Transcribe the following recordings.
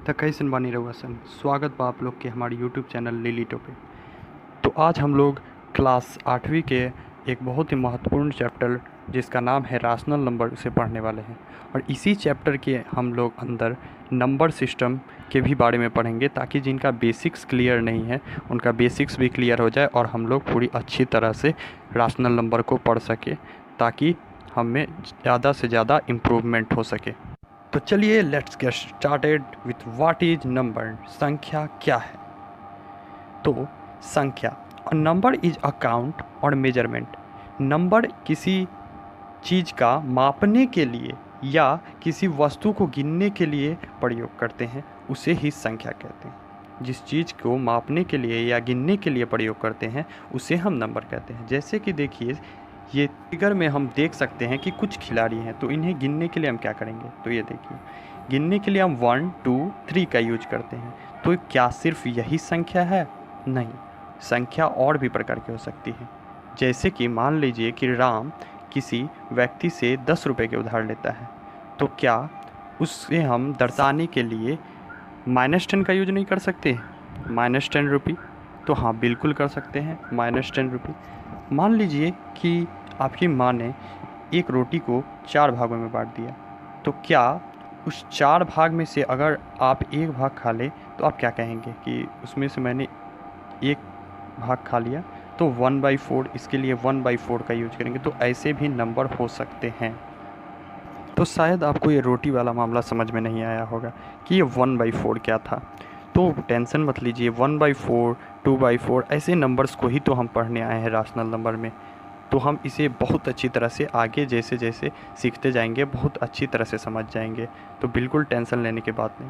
त कैसन बानी रउआ सन। स्वागत बा आप लोग के हमारे यूट्यूब चैनल लिलिटो पे। तो आज हम लोग क्लास 8वीं के एक बहुत ही महत्वपूर्ण चैप्टर जिसका नाम है राशनल नंबर उसे पढ़ने वाले हैं। और इसी चैप्टर के हम लोग अंदर नंबर सिस्टम के भी बारे में पढ़ेंगे, ताकि जिनका बेसिक्स क्लियर नहीं है उनका बेसिक्स भी क्लियर हो जाए और हम लोग पूरी अच्छी तरह से राशनल नंबर को पढ़ सके, ताकि हमें ज़्यादा से ज़्यादा इम्प्रूवमेंट हो सके। तो चलिए let's get started with what is number. संख्या क्या है? तो संख्या, नंबर इज अ काउंट और मेजरमेंट। नंबर किसी चीज़ का मापने के लिए या किसी वस्तु को गिनने के लिए प्रयोग करते हैं, उसे ही संख्या कहते हैं। जिस चीज़ को मापने के लिए या गिनने के लिए प्रयोग करते हैं उसे हम नंबर कहते हैं। जैसे कि देखिए, ये फिगर में हम देख सकते हैं कि कुछ खिलाड़ी हैं, तो इन्हें गिनने के लिए हम क्या करेंगे? तो ये देखिए, गिनने के लिए हम 1 2 3 का यूज करते हैं। तो क्या सिर्फ यही संख्या है? नहीं, संख्या और भी प्रकार की हो सकती है। जैसे कि मान लीजिए कि राम किसी व्यक्ति से 10 रुपये के उधार लेता है, तो क्या उससे हम दर्शाने के लिए -10 का यूज नहीं कर सकते? -10 रुपये। तो हाँ, बिल्कुल कर सकते हैं, -10 रुपये। मान लीजिए कि आपकी माँ ने एक रोटी को 4 भागों में बांट दिया, तो क्या उस 4 भाग में से अगर आप एक भाग खा लें तो आप क्या कहेंगे कि उसमें से मैंने एक भाग खा लिया? तो 1/4, इसके लिए 1/4 का यूज करेंगे। तो ऐसे भी नंबर हो सकते हैं। तो शायद आपको ये रोटी वाला मामला समझ में नहीं आया होगा कि ये 1/4 क्या था। तो टेंशन मत लीजिए, 1/4 2/4 ऐसे नंबर्स को ही तो हम पढ़ने आए हैं राशनल नंबर में। तो हम इसे बहुत अच्छी तरह से आगे जैसे जैसे सीखते जाएंगे बहुत अच्छी तरह से समझ जाएंगे। तो बिल्कुल टेंशन लेने की बात नहीं।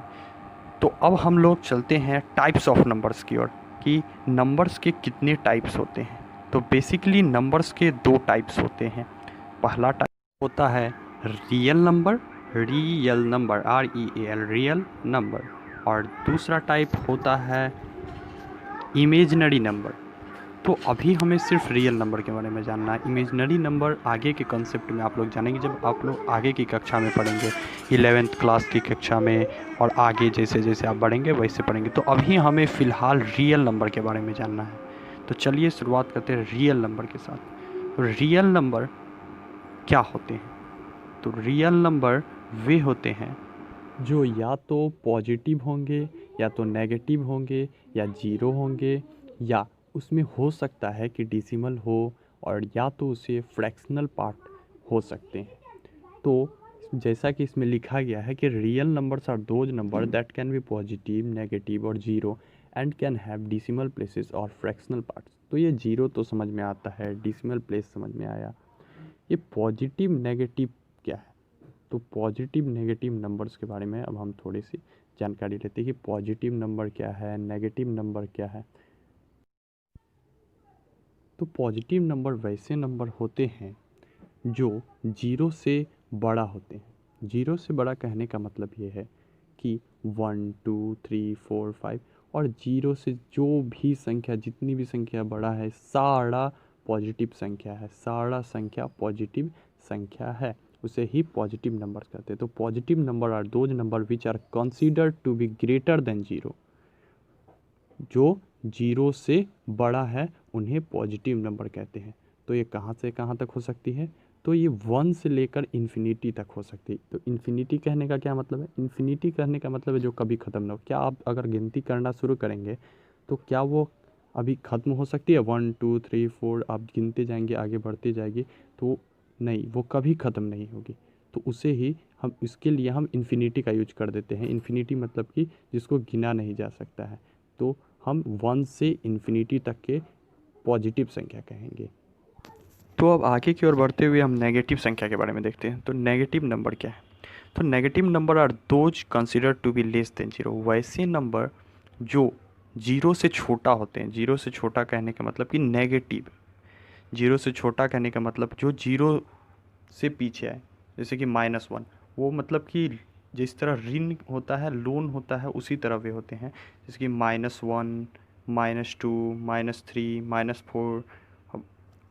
तो अब हम लोग चलते हैं टाइप्स ऑफ नंबर्स की ओर, कि नंबर्स के कितने टाइप्स होते हैं। तो बेसिकली नंबर्स के 2 टाइप्स होते हैं। पहला टाइप होता है real number, REAL, real number. और दूसरा टाइप होता है इमेजनरी नंबर। तो अभी हमें सिर्फ रियल नंबर के बारे में जानना है। इमेजनरी नंबर आगे के कंसेप्ट में आप लोग जानेंगे, जब आप लोग आगे की कक्षा में पढ़ेंगे, 11th क्लास की कक्षा में, और आगे जैसे जैसे आप बढ़ेंगे वैसे पढ़ेंगे। तो अभी हमें फ़िलहाल रियल नंबर के बारे में जानना है। तो चलिए शुरुआत करते हैं रियल नंबर के साथ। तो रियल नंबर क्या होते हैं? तो रियल नंबर वे होते हैं जो या तो पॉजिटिव होंगे, या तो नेगेटिव होंगे, या जीरो होंगे, या उसमें हो सकता है कि डेसिमल हो, और या तो उसे फ्रैक्शनल पार्ट हो सकते हैं। तो जैसा कि इसमें लिखा गया है कि real numbers are those number that can be positive, negative और zero and can have decimal places और फ्रैक्शनल पार्ट्स। तो ये जीरो तो समझ में आता है, डेसिमल प्लेस समझ में आया। ये पॉजिटिव नेगेटिव क्या है? तो पॉजिटिव नेगेटिव नंबर्स के बारे में अब हम थोड़ी सी जानकारी लेते हैं कि पॉजिटिव नंबर क्या है, नेगेटिव नंबर क्या है। तो पॉजिटिव नंबर वैसे नंबर होते हैं जो जीरो से बड़ा होते हैं। जीरो से बड़ा कहने का मतलब ये है कि 1 2 3 4 5, और जीरो से जो भी संख्या, जितनी भी संख्या बड़ा है, सारा पॉजिटिव संख्या है। सारा संख्या पॉजिटिव संख्या है, उसे ही पॉजिटिव नंबर्स कहते हैं। तो positive number are those number which are considered to be greater than zero. जो जीरो से बड़ा है उन्हें पॉजिटिव नंबर कहते हैं। तो ये कहाँ से कहाँ तक हो सकती है? तो ये 1 से लेकर इन्फिनिटी तक हो सकती है। तो इन्फिनिटी कहने का क्या मतलब है? इन्फिनिटी कहने का मतलब है जो कभी ख़त्म ना हो। क्या आप अगर गिनती करना शुरू करेंगे तो क्या वो अभी ख़त्म हो सकती है? 1 2 3 4 आप गिनते जाएंगे, आगे बढ़ते जाएंगे, तो नहीं, वो कभी ख़त्म नहीं होगी। तो उसे ही हम, इसके लिए हम इन्फिनिटी का यूज कर देते हैं। इन्फिनिटी मतलब कि जिसको गिना नहीं जा सकता है। तो हम 1 से इन्फिनिटी तक के पॉजिटिव संख्या कहेंगे। तो अब आगे की ओर बढ़ते हुए हम नेगेटिव संख्या के बारे में देखते हैं। तो नेगेटिव नंबर क्या है? तो negative number are those considered to be less than zero. वैसे नंबर जो जीरो से छोटा होते हैं। जीरो से छोटा कहने का मतलब कि नेगेटिव। जीरो से छोटा कहने का मतलब जो जीरो से पीछे है, जैसे कि -1। वो मतलब कि जिस तरह ऋण होता है, लोन होता है, उसी तरह वे होते हैं। जैसे कि -1 -2 -3 -4,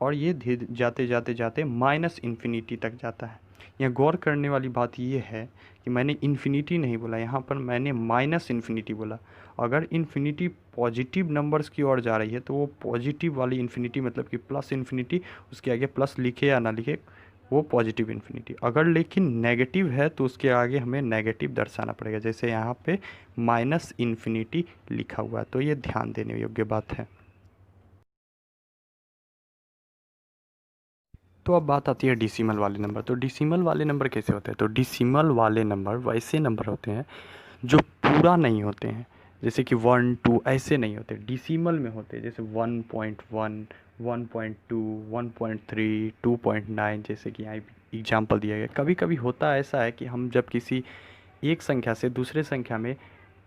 और ये धीरे जाते जाते जाते माइनस इन्फिनिटी तक जाता है। यहाँ गौर करने वाली बात ये है कि मैंने इन्फिनिटी नहीं बोला, यहाँ पर मैंने माइनस इन्फिनिटी बोला। अगर इन्फिनिटी पॉजिटिव नंबर्स की ओर जा रही है तो वो पॉजिटिव वाली इन्फिनिटी, मतलब कि प्लस इन्फिनिटी, उसके आगे प्लस लिखे या ना लिखे वो पॉजिटिव इन्फिनिटी। अगर लेकिन नेगेटिव है तो उसके आगे हमें नेगेटिव दर्शाना पड़ेगा, जैसे यहाँ पे माइनस इन्फिनिटी लिखा हुआ है। तो ये ध्यान देने योग्य बात है। तो अब बात आती है डिसिमल वाले नंबर। तो डिसिमल वाले नंबर कैसे होते हैं? तो डिसिमल वाले नंबर वैसे नंबर होते हैं जो पूरा नहीं होते हैं, जैसे कि 1 2 ऐसे नहीं होते, डिसिमल में होते हैं, जैसे 1.1 1.2 1.3 2.9, जैसे कि यहाँ एग्जाम्पल दिया गया। कभी कभी होता ऐसा है कि हम जब किसी एक संख्या से दूसरे संख्या में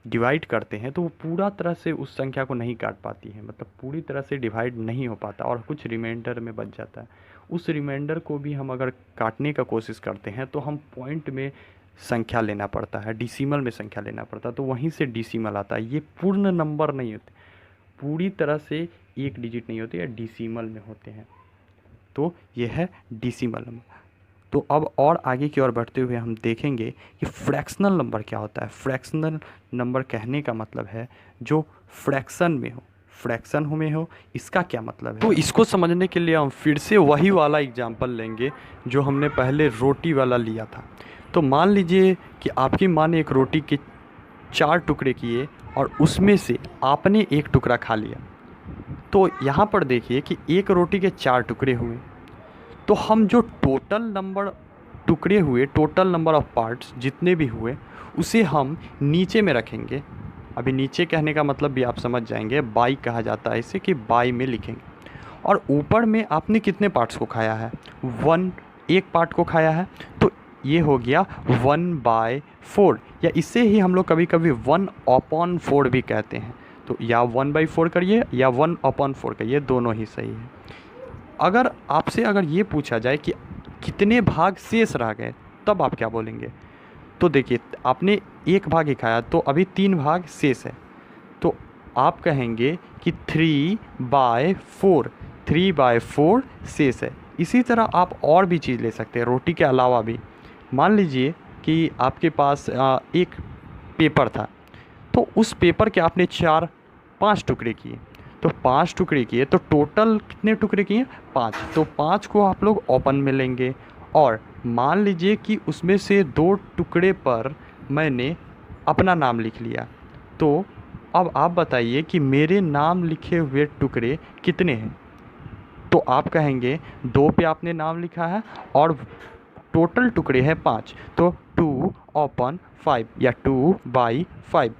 डिवाइड करते हैं तो वो पूरा तरह से उस संख्या को नहीं काट पाती है, मतलब पूरी तरह से डिवाइड नहीं हो पाता और कुछ रिमाइंडर में बच जाता है। उस रिमाइंडर को भी हम अगर काटने का कोशिश करते हैं तो हम पॉइंट में संख्या लेना पड़ता है, डिसिमल में संख्या लेना पड़ता है, तो वहीं से डिसिमल आता है। ये पूर्ण नंबर नहीं होते, पूरी तरह से एक डिजिट नहीं होते या डिसिमल में होते हैं। तो ये है डिसिमल नंबर। तो अब और आगे की ओर बढ़ते हुए हम देखेंगे कि फ्रैक्शनल नंबर क्या होता है। फ्रैक्शनल नंबर कहने का मतलब है जो फ्रैक्शन में हो, फ्रैक्शन में हो, इसका क्या मतलब है? तो इसको समझने के लिए हम फिर से वही वाला एग्जाम्पल लेंगे जो हमने पहले रोटी वाला लिया था। तो मान लीजिए कि आपकी माँ ने एक रोटी के 4 टुकड़े किए और उसमें से आपने एक टुकड़ा खा लिया। तो यहाँ पर देखिए कि एक रोटी के 4 टुकड़े हुए, तो हम जो टोटल नंबर टुकड़े हुए, टोटल नंबर ऑफ पार्ट्स जितने भी हुए, उसे हम नीचे में रखेंगे। अभी नीचे कहने का मतलब भी आप समझ जाएंगे, बाई कहा जाता है इसे, कि बाई में लिखेंगे। और ऊपर में आपने कितने पार्ट्स को खाया है? 1, एक पार्ट को खाया है, तो ये हो गया 1/4, या इससे ही हम लोग कभी कभी 1/4 भी कहते हैं। तो या 1/4 करिए या 1/4 करिए, दोनों ही सही है। अगर आपसे अगर ये पूछा जाए कि कितने भाग शेष रह गए, तब आप क्या बोलेंगे? तो देखिए, आपने एक भाग ही खाया तो अभी 3 भाग शेष है, तो आप कहेंगे कि 3/4, 3/4 शेष है। इसी तरह आप और भी चीज़ ले सकते हैं रोटी के अलावा भी। मान लीजिए कि आपके पास एक पेपर था, तो उस पेपर के आपने 5 टुकड़े किए, तो 5 टुकड़े किए तो टोटल कितने टुकड़े किए? 5। तो 5 को आप लोग ओपन में लेंगे और मान लीजिए कि उसमें से 2 टुकड़े पर मैंने अपना नाम लिख लिया। तो अब आप बताइए कि मेरे नाम लिखे हुए टुकड़े कितने हैं? तो आप कहेंगे 2 पे आपने नाम लिखा है और टोटल टुकड़े हैं 5, तो 2/5 या 2/5।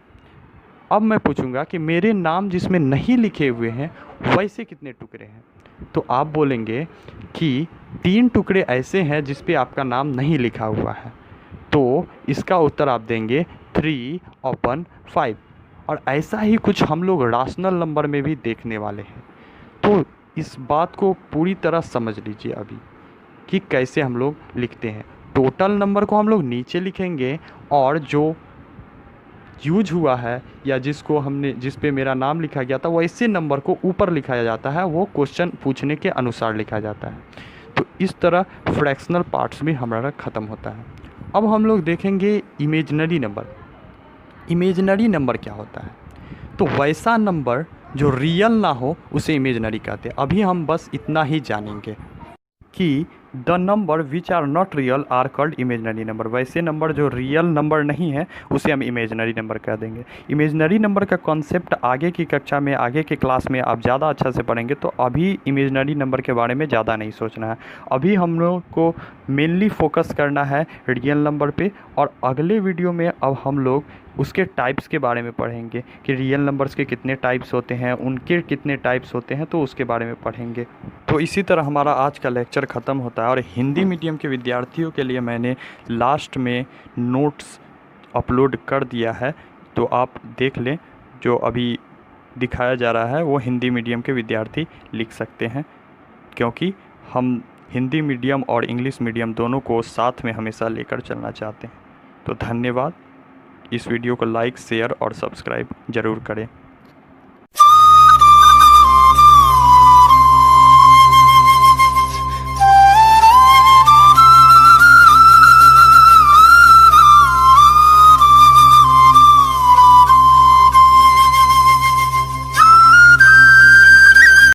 अब मैं पूछूंगा कि मेरे नाम जिसमें नहीं लिखे हुए हैं वैसे कितने टुकड़े हैं? तो आप बोलेंगे कि 3 टुकड़े ऐसे हैं जिस पे आपका नाम नहीं लिखा हुआ है। तो इसका उत्तर आप देंगे 3/5। और ऐसा ही कुछ हम लोग राशनल नंबर में भी देखने वाले हैं। तो इस बात को पूरी तरह समझ लीजिए अभी कि कैसे हम लोग लिखते हैं। टोटल नंबर को हम लोग नीचे लिखेंगे और जो यूज हुआ है या जिस पे मेरा नाम लिखा गया था वैसे नंबर को ऊपर लिखाया जाता है, वो क्वेश्चन पूछने के अनुसार लिखा जाता है। तो इस तरह फ्रैक्शनल पार्ट्स भी हमारा ख़त्म होता है। अब हम लोग देखेंगे इमेजिनरी नंबर। इमेजिनरी नंबर क्या होता है? तो वैसा नंबर जो रियल ना हो उसे इमेजिनरी कहते हैं। अभी हम बस इतना ही जानेंगे कि the number which are not real are called imaginary number. वैसे नंबर जो रियल नंबर नहीं है उसे हम इमेजनरी नंबर कह देंगे। इमेजनरी नंबर का कॉन्सेप्ट आगे की कक्षा में, आगे के क्लास में आप ज़्यादा अच्छा से पढ़ेंगे, तो अभी इमेजनरी नंबर के बारे में ज़्यादा नहीं सोचना है। अभी हम लोग को मेनली फोकस करना है रियल नंबर पे, और अगले वीडियो में अब हम लोग उसके टाइप्स के बारे में पढ़ेंगे कि रियल नंबर्स के कितने टाइप्स होते हैं, उनके कितने टाइप्स होते हैं, तो उसके बारे में पढ़ेंगे। तो इसी तरह हमारा आज का लेक्चर ख़त्म होता है। और हिंदी मीडियम के विद्यार्थियों के लिए मैंने लास्ट में नोट्स अपलोड कर दिया है, तो आप देख लें। जो अभी दिखाया जा रहा है वो हिंदी मीडियम के विद्यार्थी लिख सकते हैं, क्योंकि हम हिंदी मीडियम और इंग्लिश मीडियम दोनों को साथ में हमेशा लेकर चलना चाहते हैं। तो धन्यवाद। इस वीडियो को लाइक, शेयर और सब्सक्राइब ज़रूर करें।